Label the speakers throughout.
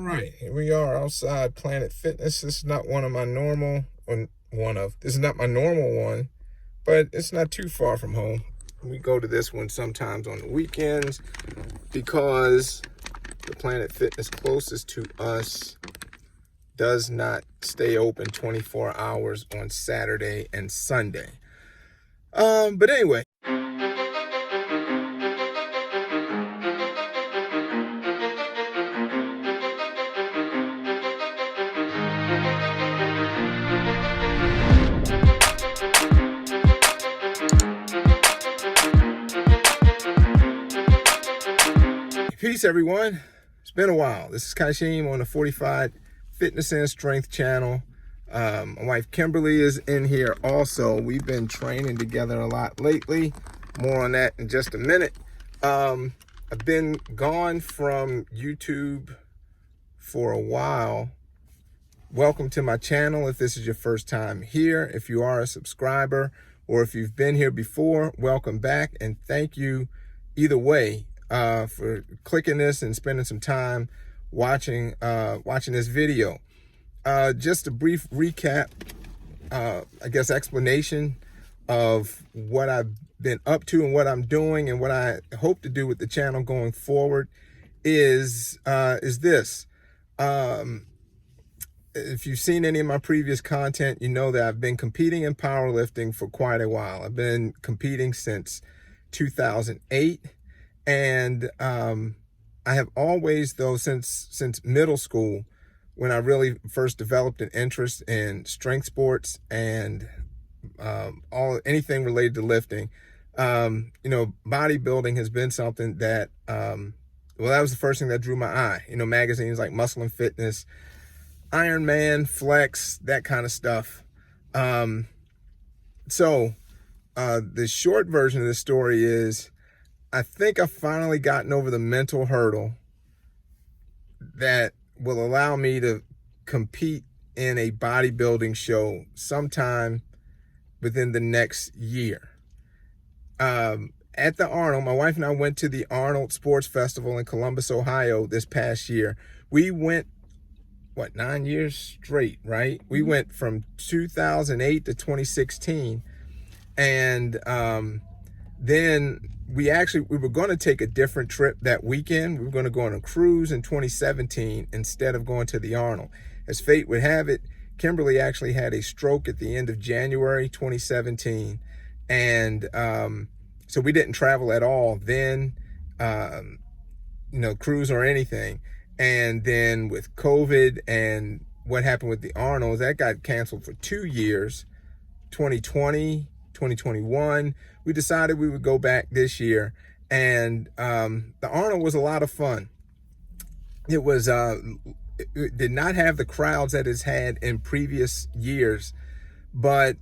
Speaker 1: right, here we are outside Planet Fitness. This is not one of my normal, this is not my normal one, but it's not too far from home. We go to this one sometimes on the weekends because the Planet Fitness closest to us does not stay open 24 hours on Saturday and Sunday. But anyway. Peace, everyone. It's been a while. This is Kashim on the Fortified Fitness and Strength channel. My wife Kimberly is in here also. We've been training together a lot lately. More on that in just a minute. I've been gone from YouTube for a while. Welcome to my channel if this is your first time here. If you are a subscriber or if you've been here before, welcome back, and thank you either way for clicking this and spending some time watching this video. Just a brief recap, I guess explanation of what I've been up to and what I'm doing and what I hope to do with the channel going forward is this. If you've seen any of my previous content, you know that I've been competing in powerlifting for quite a while. I've been competing since 2008. And I have always, though, since middle school, when I really first developed an interest in strength sports and anything related to lifting, bodybuilding has been something that, that was the first thing that drew my eye. Magazines like Muscle and Fitness, Iron Man, Flex, that kind of stuff. So the short version of this story is, I think I've finally gotten over the mental hurdle that will allow me to compete in a bodybuilding show sometime within the next year. At the Arnold, my wife and I went to the Arnold Sports Festival in Columbus, Ohio this past year. We went, 9 years straight, right? We went from 2008 to 2016. And then we were going to take a different trip that weekend. We were going to go on a cruise in 2017 instead of going to the Arnold. As fate would have it, Kimberly actually had a stroke at the end of January 2017. And so we didn't travel at all then, cruise or anything. And then with COVID and what happened with the Arnolds, that got canceled for 2 years, 2020, 2021. We decided we would go back this year, and the Arnold was a lot of fun. It was it did not have the crowds that it's had in previous years, but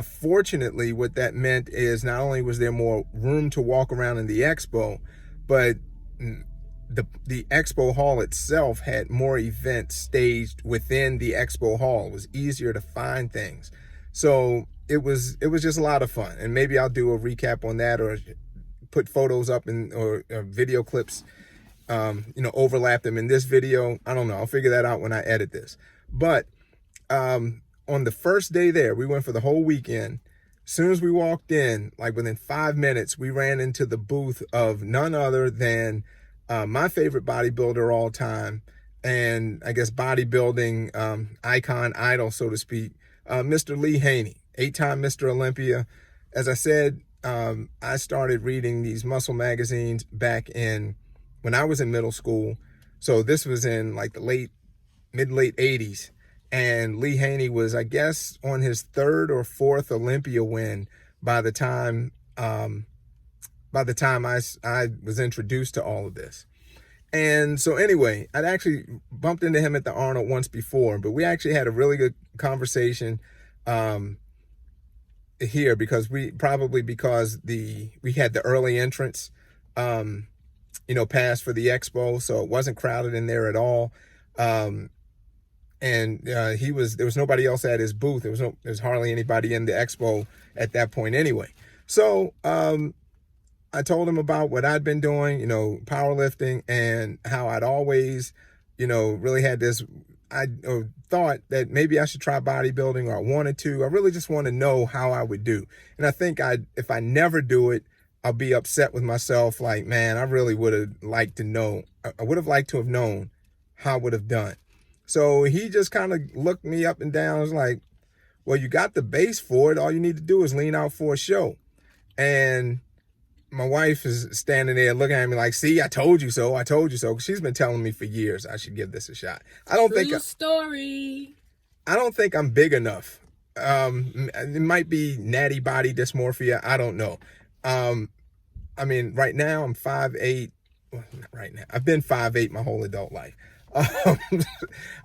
Speaker 1: fortunately what that meant is not only was there more room to walk around in the expo, but the expo hall itself had more events staged within the expo hall. It was easier to find things. So it was just a lot of fun, and maybe I'll do a recap on that, or put photos up or video clips, overlap them in this video. I don't know. I'll figure that out when I edit this. But on the first day there, we went for the whole weekend. As soon as we walked in, like within 5 minutes, we ran into the booth of none other than my favorite bodybuilder all time, and I guess bodybuilding icon, idol, so to speak, Mr. Lee Haney. 8-time Mr. Olympia. As I said, I started reading these muscle magazines back when I was in middle school. So this was in like the mid-late 80s. And Lee Haney was, I guess, on his 3rd or 4th Olympia win by the time I was introduced to all of this. And so anyway, I'd actually bumped into him at the Arnold once before, but we actually had a really good conversation here because we had the early entrance pass for the expo, so it wasn't crowded in there at all. And there was nobody else at his booth. There was hardly anybody in the expo at that point anyway. So I told him about what I'd been doing, powerlifting, and how I'd always really had this thought that maybe I should try bodybuilding, or I wanted to. I really just want to know how I would do. And I think if I never do it, I'll be upset with myself. Like, man, I really would have liked to know. I would have liked to have known how I would have done. So he just kind of looked me up and down. Was like, well, you got the base for it. All you need to do is lean out for a show. And my wife is standing there looking at me like, see, I told you so. I told you so. She's been telling me for years I should give this a shot.
Speaker 2: True story.
Speaker 1: I don't think I'm big enough. It might be natty body dysmorphia. I don't know. I mean, right now I'm 5'8". Well, not right now. I've been 5'8" my whole adult life. I'm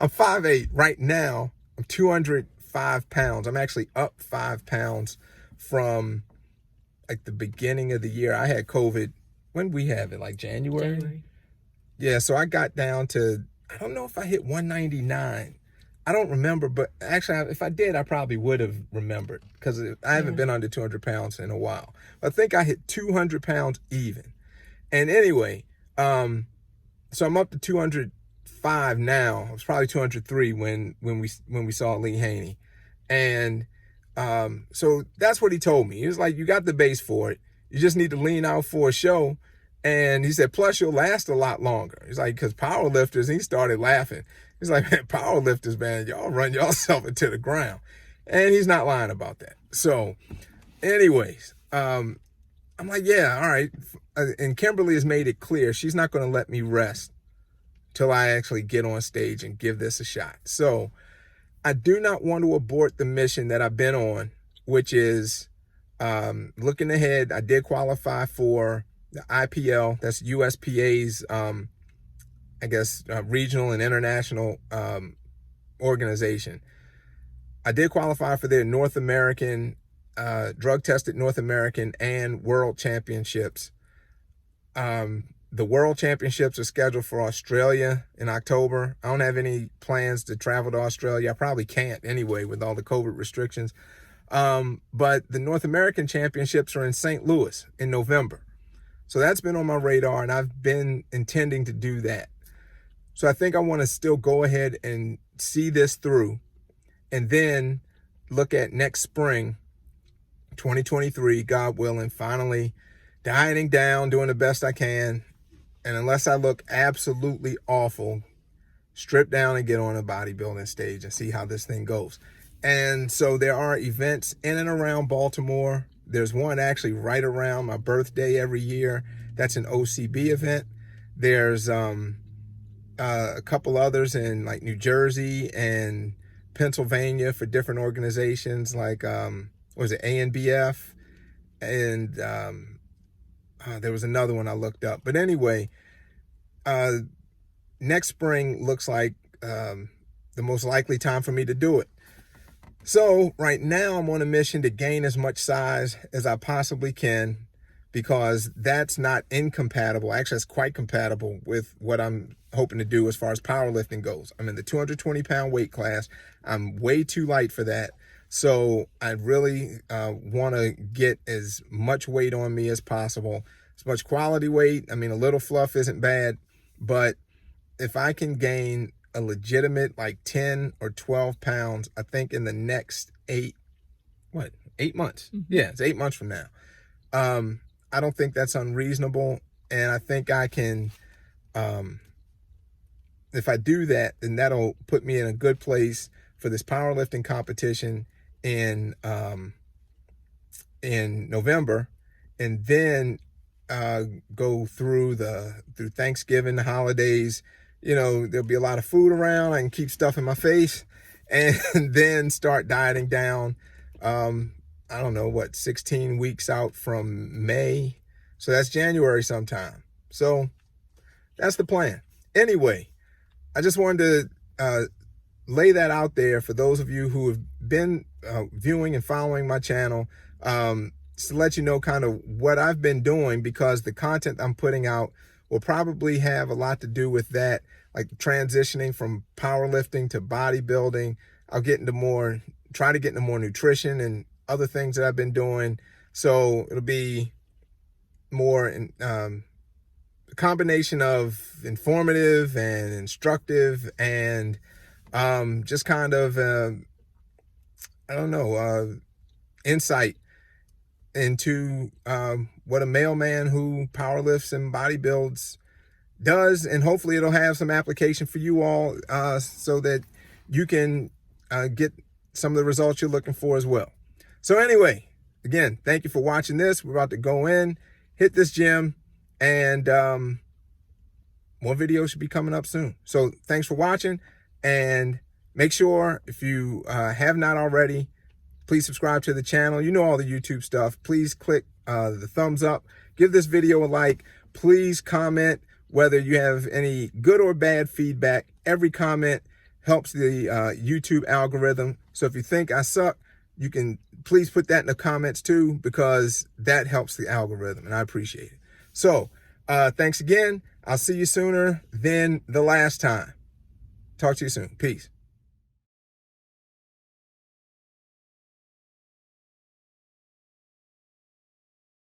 Speaker 1: 5'8". Right now, I'm 205 pounds. I'm actually up 5 pounds from like the beginning of the year. I had COVID. When did we have it? Like January? Yeah, so I got down to, I don't know if I hit 199. I don't remember, but actually, if I did, I probably would have remembered, because I haven't been under 200 pounds in a while. I think I hit 200 pounds even. And anyway, so I'm up to 205 now. I was probably 203 when we saw Lee Haney. And so that's what he told me. He was like, you got the base for it. You just need to lean out for a show. And he said, plus you'll last a lot longer. He's like, because powerlifters, and he started laughing. He's like, man, powerlifters, man, y'all run yourself into the ground. And he's not lying about that. So anyways, I'm like, yeah, all right. And Kimberly has made it clear she's not going to let me rest till I actually get on stage and give this a shot. So I do not want to abort the mission that I've been on, which is looking ahead. I did qualify for the IPL, that's USPA's, regional and international organization. I did qualify for their North American, drug-tested North American and World Championships. The World Championships are scheduled for Australia in October. I don't have any plans to travel to Australia. I probably can't anyway with all the COVID restrictions. But the North American Championships are in St. Louis in November. So that's been on my radar, and I've been intending to do that. So I think I want to still go ahead and see this through, and then look at next spring, 2023, God willing, finally dieting down, doing the best I can. And unless I look absolutely awful, strip down and get on a bodybuilding stage and see how this thing goes. And so there are events in and around Baltimore. There's one actually right around my birthday every year. That's an OCB event. There's a couple others in like New Jersey and Pennsylvania for different organizations like, ANBF? And there was another one I looked up. But anyway, next spring looks like the most likely time for me to do it. So right now I'm on a mission to gain as much size as I possibly can, because that's not incompatible. Actually, it's quite compatible with what I'm hoping to do as far as powerlifting goes. I'm in the 220 pound weight class. I'm way too light for that. So I really want to get as much weight on me as possible, as much quality weight. I mean, a little fluff isn't bad, but if I can gain a legitimate like 10 or 12 pounds, I think in the next 8 months. Mm-hmm. Yeah, it's 8 months from now. I don't think that's unreasonable. And I think I can, if I do that, then that'll put me in a good place for this powerlifting competition in November, and then go through Thanksgiving, the holidays. There'll be a lot of food around. I can keep stuff in my face, and then start dieting down. I don't know, 16 weeks out from May. So that's January sometime. So that's the plan. Anyway, I just wanted to lay that out there for those of you who have been viewing and following my channel, to let you know kind of what I've been doing, because the content I'm putting out will probably have a lot to do with that, like transitioning from powerlifting to bodybuilding. I'll try to get into more nutrition and other things that I've been doing. So it'll be more combination of informative and instructive and just kind of, insight into what a mailman who powerlifts and bodybuilds does. And hopefully it'll have some application for you all so that you can get some of the results you're looking for as well. So anyway, again, thank you for watching this. We're about to go in, hit this gym, and more videos should be coming up soon. So thanks for watching, and make sure if you have not already, please subscribe to the channel. You know all the YouTube stuff. Please click the thumbs up. Give this video a like. Please comment whether you have any good or bad feedback. Every comment helps the YouTube algorithm. So if you think I suck, you can please put that in the comments too, because that helps the algorithm, and I appreciate it. So thanks again. I'll see you sooner than the last time. Talk to you soon. Peace.